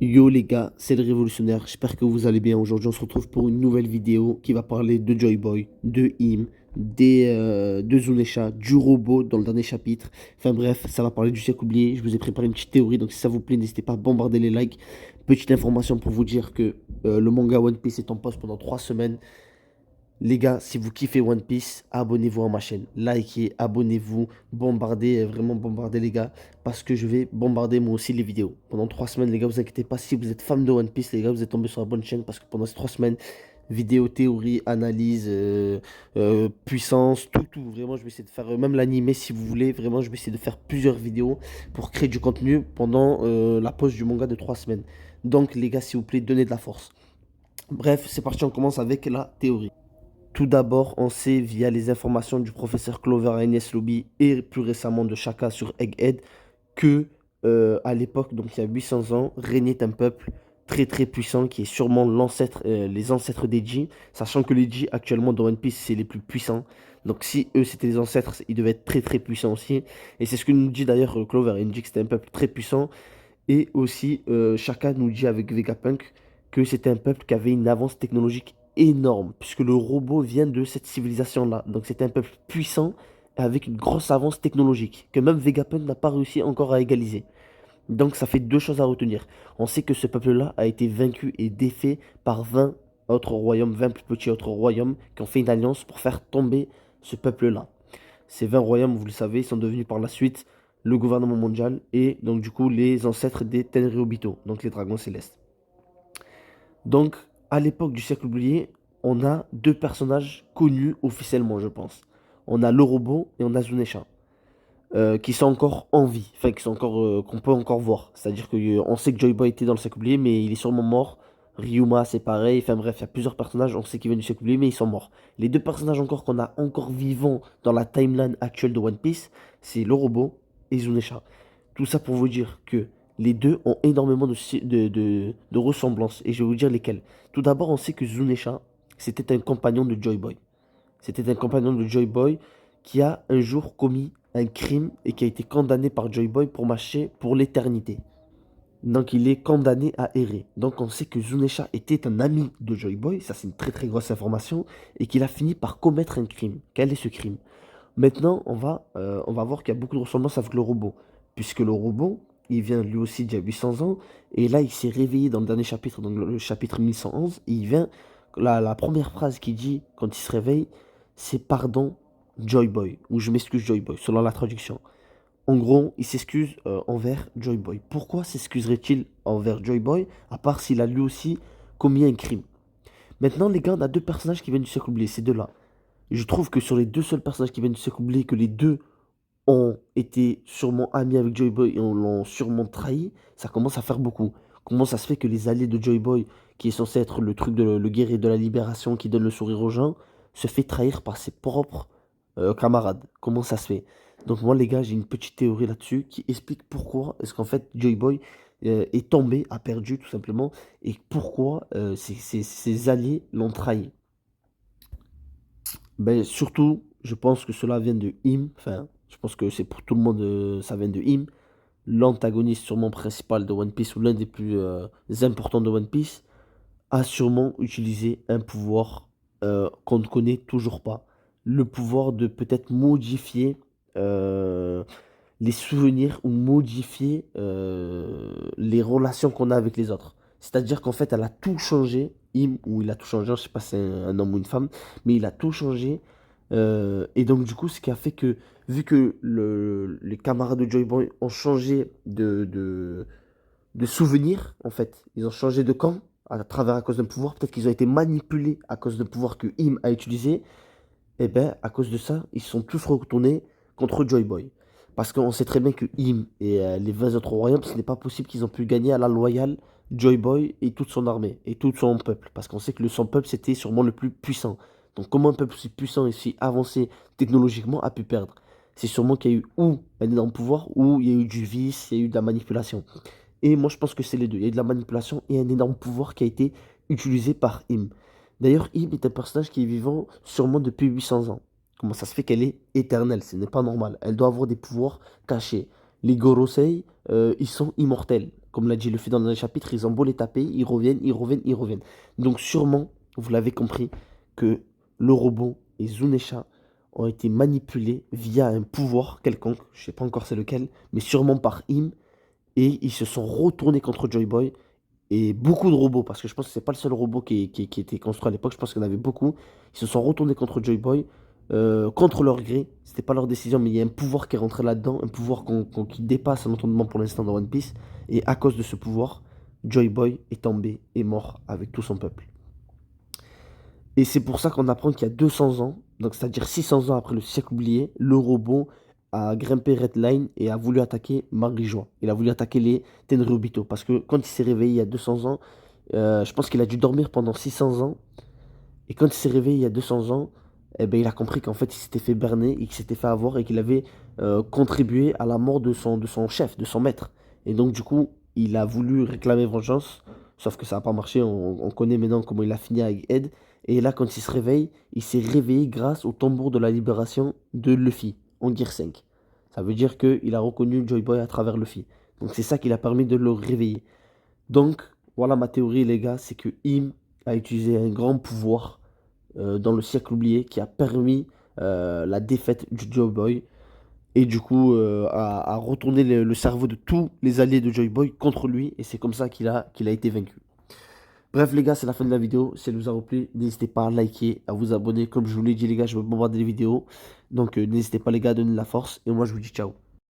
Yo les gars, c'est le révolutionnaire, j'espère que vous allez bien. Aujourd'hui on se retrouve pour une nouvelle vidéo qui va parler de Joyboy, de Im, de Zunesha, du robot dans le dernier chapitre. Enfin bref, ça va parler du siècle oublié. Je vous ai préparé une petite théorie, donc si ça vous plaît, n'hésitez pas à bombarder les likes. Petite information pour vous dire que le manga One Piece est en pause pendant 3 semaines. Les gars, si vous kiffez One Piece, abonnez-vous à ma chaîne. Likez, abonnez-vous, bombardez, vraiment bombardez les gars. Parce que je vais bombarder moi aussi les vidéos. Pendant 3 semaines, les gars, vous inquiétez pas. Si vous êtes fan de One Piece, les gars, vous êtes tombés sur la bonne chaîne. Parce que pendant ces 3 semaines, vidéo, théorie, analyse, puissance, tout. Vraiment, je vais essayer de faire, même l'animé si vous voulez. Vraiment, je vais essayer de faire plusieurs vidéos pour créer du contenu pendant la pause du manga de 3 semaines. Donc les gars, s'il vous plaît, donnez de la force. Bref, c'est parti, on commence avec la théorie. Tout d'abord, on sait via les informations du professeur Clover à Enies Lobby et plus récemment de Shaka sur Egghead que à l'époque, donc il y a 800 ans, régnait un peuple très très puissant qui est sûrement l'ancêtre, les ancêtres des Ji, sachant que les Ji actuellement dans One Piece c'est les plus puissants. Donc si eux c'était les ancêtres, ils devaient être très très puissants aussi. Et c'est ce que nous dit d'ailleurs Clover. Il nous dit que c'était un peuple très puissant. Et aussi, Shaka nous dit avec Vegapunk que c'était un peuple qui avait une avance technologique énorme, puisque le robot vient de cette civilisation-là. Donc c'était un peuple puissant avec une grosse avance technologique, que même Vegapunk n'a pas réussi encore à égaliser. Donc ça fait deux choses à retenir. On sait que ce peuple-là a été vaincu et défait par 20 autres royaumes, 20 plus petits autres royaumes, qui ont fait une alliance pour faire tomber ce peuple-là. Ces 20 royaumes, vous le savez, sont devenus par la suite le gouvernement mondial et donc du coup les ancêtres des Tenryubito, donc les dragons célestes. Donc à l'époque du siècle oublié, on a deux personnages connus officiellement, je pense. On a le robot et on a Zunesha, qui sont encore en vie, enfin qui sont encore qu'on peut encore voir. C'est-à-dire que on sait que Joy Boy était dans le siècle oublié, mais il est sûrement mort. Ryuma, c'est pareil. Enfin bref, il y a plusieurs personnages, on sait qu'ils viennent du siècle oublié, mais ils sont morts. Les deux personnages encore qu'on a encore vivants dans la timeline actuelle de One Piece, c'est le robot et Zunesha. Tout ça pour vous dire que les deux ont énormément de ressemblances, et je vais vous dire lesquelles. Tout d'abord, on sait que Zunesha, c'était un compagnon de Joy Boy. C'était un compagnon de Joy Boy qui a un jour commis un crime et qui a été condamné par Joy Boy pour marcher pour l'éternité. Donc il est condamné à errer. Donc on sait que Zunesha était un ami de Joy Boy, ça c'est une très très grosse information, et qu'il a fini par commettre un crime. Quel est ce crime? Maintenant, on va voir qu'il y a beaucoup de ressemblances avec le robot, puisque le robot, il vient lui aussi d'il y a 800 ans, et là il s'est réveillé dans le dernier chapitre, donc le chapitre 1111, et il vient, la première phrase qu'il dit quand il se réveille, c'est pardon Joy Boy, ou je m'excuse Joy Boy, selon la traduction. En gros, il s'excuse envers Joy Boy. Pourquoi s'excuserait-il envers Joy Boy, à part s'il a lui aussi commis un crime? Maintenant, les gars, on a deux personnages qui viennent du siècle oublié, ces deux-là. Je trouve que sur les deux seuls personnages qui viennent du siècle oublié, que les deux ont été sûrement amis avec Joy Boy et on l'ont sûrement trahi, ça commence à faire beaucoup. Comment ça se fait que les alliés de Joy Boy, qui est censé être le truc de le guerrier de la libération qui donne le sourire aux gens, se fait trahir par ses propres camarades? Comment ça se fait? Donc moi les gars, j'ai une petite théorie là-dessus qui explique pourquoi est-ce qu'en fait Joy Boy est tombé, a perdu tout simplement, et pourquoi ses alliés l'ont trahi. Ben, surtout, je pense que cela vient de Im. Enfin, je pense que c'est pour tout le monde, ça vient de Im. L'antagoniste sûrement principal de One Piece, ou l'un des plus importants de One Piece, a sûrement utilisé un pouvoir qu'on ne connaît toujours pas. Le pouvoir de peut-être modifier euh, les souvenirs ou modifier les relations qu'on a avec les autres. C'est-à-dire qu'en fait, elle a tout changé, ou il a tout changé, je sais pas si c'est un homme ou une femme, mais il a tout changé. Et donc, du coup, ce qui a fait que, vu que les camarades de Joy Boy ont changé de souvenirs, en fait, ils ont changé de camp à cause d'un pouvoir, peut-être qu'ils ont été manipulés à cause d'un pouvoir que Im a utilisé, et ben à cause de ça, ils se sont tous retournés contre Joy Boy. Parce qu'on sait très bien que Im et les 20 autres royaumes, ce n'est pas possible qu'ils ont pu gagner à la loyale Joy Boy et toute son armée, et tout son peuple. Parce qu'on sait que son peuple, c'était sûrement le plus puissant. Donc comment un peuple si puissant et si avancé technologiquement a pu perdre? C'est sûrement qu'il y a eu ou un énorme pouvoir, ou il y a eu du vice, il y a eu de la manipulation. Et moi, je pense que c'est les deux. Il y a eu de la manipulation et un énorme pouvoir qui a été utilisé par Im. D'ailleurs, Im est un personnage qui est vivant sûrement depuis 800 ans. Comment ça se fait qu'elle est éternelle? Ce n'est pas normal. Elle doit avoir des pouvoirs cachés. Les Gorosei, ils sont immortels. comme l'a dit Luffy dans le dernier chapitre, ils ont beau les taper, ils reviennent, ils reviennent, ils reviennent. Donc sûrement, vous l'avez compris, que le robot et Zunesha ont été manipulés via un pouvoir quelconque, je sais pas encore c'est lequel, mais sûrement par Im, et ils se sont retournés contre Joy Boy, et beaucoup de robots, parce que je pense que c'est pas le seul robot qui était construit à l'époque, je pense qu'il y en avait beaucoup, ils se sont retournés contre Joy Boy, contre leur gré, c'était pas leur décision, mais il y a un pouvoir qui est rentré là-dedans, un pouvoir qui dépasse un entendement pour l'instant dans One Piece, et à cause de ce pouvoir, Joy Boy est tombé et mort avec tout son peuple. Et c'est pour ça qu'on apprend qu'il y a 200 ans, donc c'est-à-dire 600 ans après le siècle oublié, le robot a grimpé Red Line et a voulu attaquer Marijois. Il a voulu attaquer les Tenryubito. Parce que quand il s'est réveillé il y a 200 ans, je pense qu'il a dû dormir pendant 600 ans. Et quand il s'est réveillé il y a 200 ans, eh ben, il a compris qu'en fait il s'était fait berner, et qu'il s'était fait avoir et qu'il avait contribué à la mort de son chef, de son maître. Et donc du coup, il a voulu réclamer vengeance, sauf que ça n'a pas marché. On connaît maintenant comment il a fini avec Ed. Et là, quand il se réveille, il s'est réveillé grâce au tambour de la libération de Luffy, en Gear 5. Ça veut dire qu'il a reconnu Joy Boy à travers Luffy. Donc c'est ça qui l'a permis de le réveiller. Donc, voilà ma théorie, les gars, c'est que Im a utilisé un grand pouvoir dans le siècle oublié qui a permis la défaite du Joy Boy et du coup a retourné le cerveau de tous les alliés de Joy Boy contre lui, et c'est comme ça qu'il a été vaincu. Bref les gars, c'est la fin de la vidéo. Si elle vous a plu, n'hésitez pas à liker, à vous abonner. Comme je vous l'ai dit les gars, je vais bombarder les vidéos. Donc n'hésitez pas les gars à donner de la force. Et moi je vous dis ciao.